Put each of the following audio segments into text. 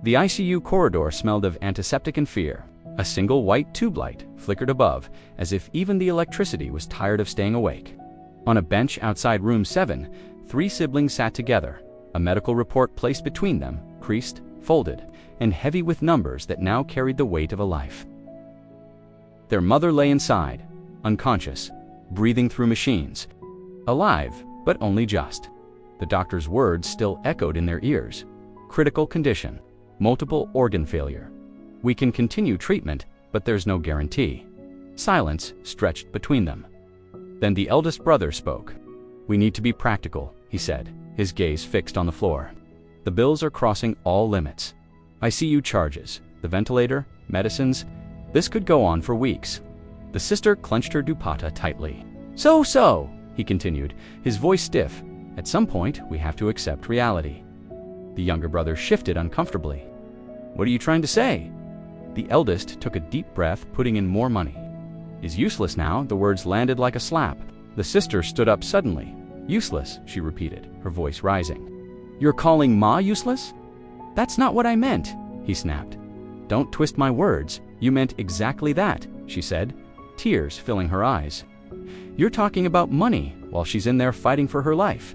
The ICU corridor smelled of antiseptic and fear. A single white tube light flickered above, as if even the electricity was tired of staying awake. On a bench outside room 7, 3 siblings sat together, a medical report placed between them, creased, folded, and heavy with numbers that now carried the weight of a life. Their mother lay inside, unconscious, breathing through machines. Alive, but only just. The doctor's words still echoed in their ears. Critical condition. Multiple organ failure. We can continue treatment, but there's no guarantee. Silence stretched between them. Then the eldest brother spoke. "We need to be practical," he said, his gaze fixed on the floor. "The bills are crossing all limits. ICU charges, the ventilator, medicines. This could go on for weeks." The sister clenched her dupatta tightly. So, he continued, his voice stiff. "At some point, we have to accept reality." The younger brother shifted uncomfortably. "What are you trying to say?" The eldest took a deep breath, putting in more money. "Is useless now," the words landed like a slap. The sister stood up suddenly. "Useless," she repeated, her voice rising. "You're calling Ma useless?" "That's not what I meant," he snapped. "Don't twist my words. You meant exactly that," she said, tears filling her eyes. "You're talking about money while she's in there fighting for her life."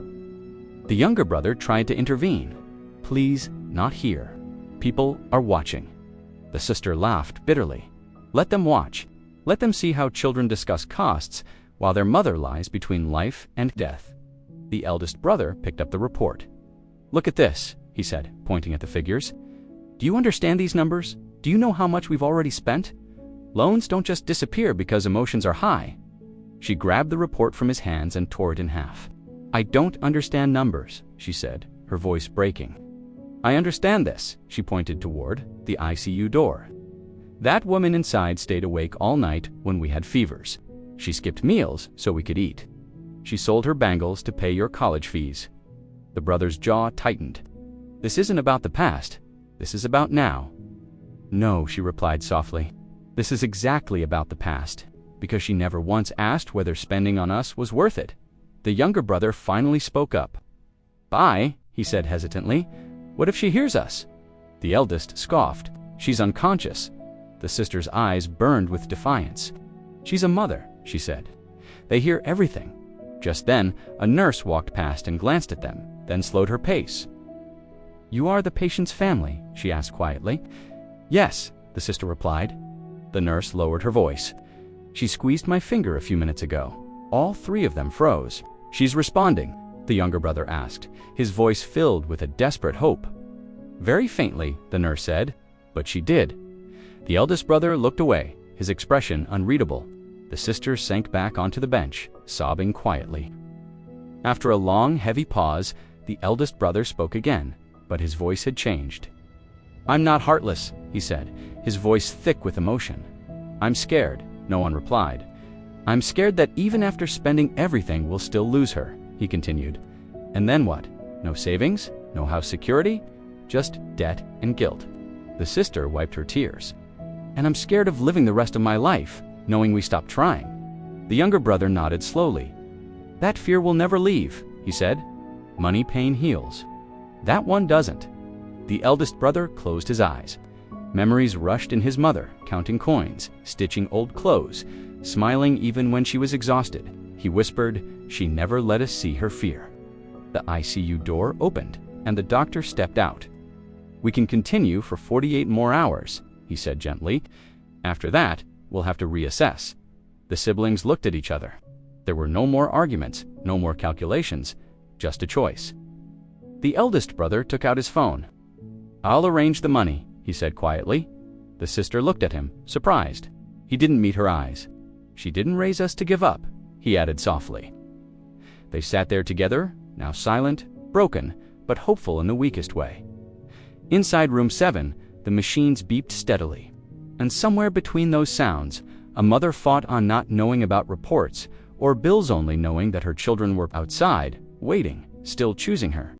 The younger brother tried to intervene. "Please, not here. People are watching." The sister laughed bitterly. "Let them watch. Let them see how children discuss costs while their mother lies between life and death." The eldest brother picked up the report. "Look at this," he said, pointing at the figures. "Do you understand these numbers? Do you know how much we've already spent? Loans don't just disappear because emotions are high." She grabbed the report from his hands and tore it in half. "I don't understand numbers," she said, her voice breaking. "I understand this," she pointed toward the ICU door. "That woman inside stayed awake all night when we had fevers. She skipped meals so we could eat. She sold her bangles to pay your college fees." The brother's jaw tightened. "This isn't about the past. This is about now." "No," she replied softly. "This is exactly about the past, because she never once asked whether spending on us was worth it." The younger brother finally spoke up. "Bye," he said hesitantly. "What if she hears us?" The eldest scoffed. "She's unconscious." The sister's eyes burned with defiance. "She's a mother," she said. "They hear everything." Just then, a nurse walked past and glanced at them, then slowed her pace. "You are the patient's family?" she asked quietly. "Yes," the sister replied. The nurse lowered her voice. "She squeezed my finger a few minutes ago." All 3 of them froze. "She's responding?" the younger brother asked, his voice filled with a desperate hope. "Very faintly," the nurse said, "but she did." The eldest brother looked away, his expression unreadable. The sister sank back onto the bench, sobbing quietly. After a long, heavy pause, the eldest brother spoke again, but his voice had changed. "I'm not heartless," he said, his voice thick with emotion. "I'm scared," no one replied. "I'm scared that even after spending everything, we'll still lose her," he continued. "And then what? No savings? No house security? Just debt and guilt." The sister wiped her tears. "And I'm scared of living the rest of my life, knowing we stopped trying." The younger brother nodded slowly. "That fear will never leave," he said. "Money pain heals. That one doesn't." The eldest brother closed his eyes. Memories rushed in his mother, counting coins, stitching old clothes, smiling even when she was exhausted. He whispered, "She never let us see her fear." The ICU door opened, and the doctor stepped out. "We can continue for 48 more hours," he said gently. "After that, we'll have to reassess." The siblings looked at each other. There were no more arguments, no more calculations, just a choice. The eldest brother took out his phone. "I'll arrange the money," he said quietly. The sister looked at him, surprised. He didn't meet her eyes. "She didn't raise us to give up," he added softly. They sat there together, now silent, broken, but hopeful in the weakest way. Inside room 7, the machines beeped steadily. And somewhere between those sounds, a mother fought on not knowing about reports, or Bill's only knowing that her children were outside, waiting, still choosing her.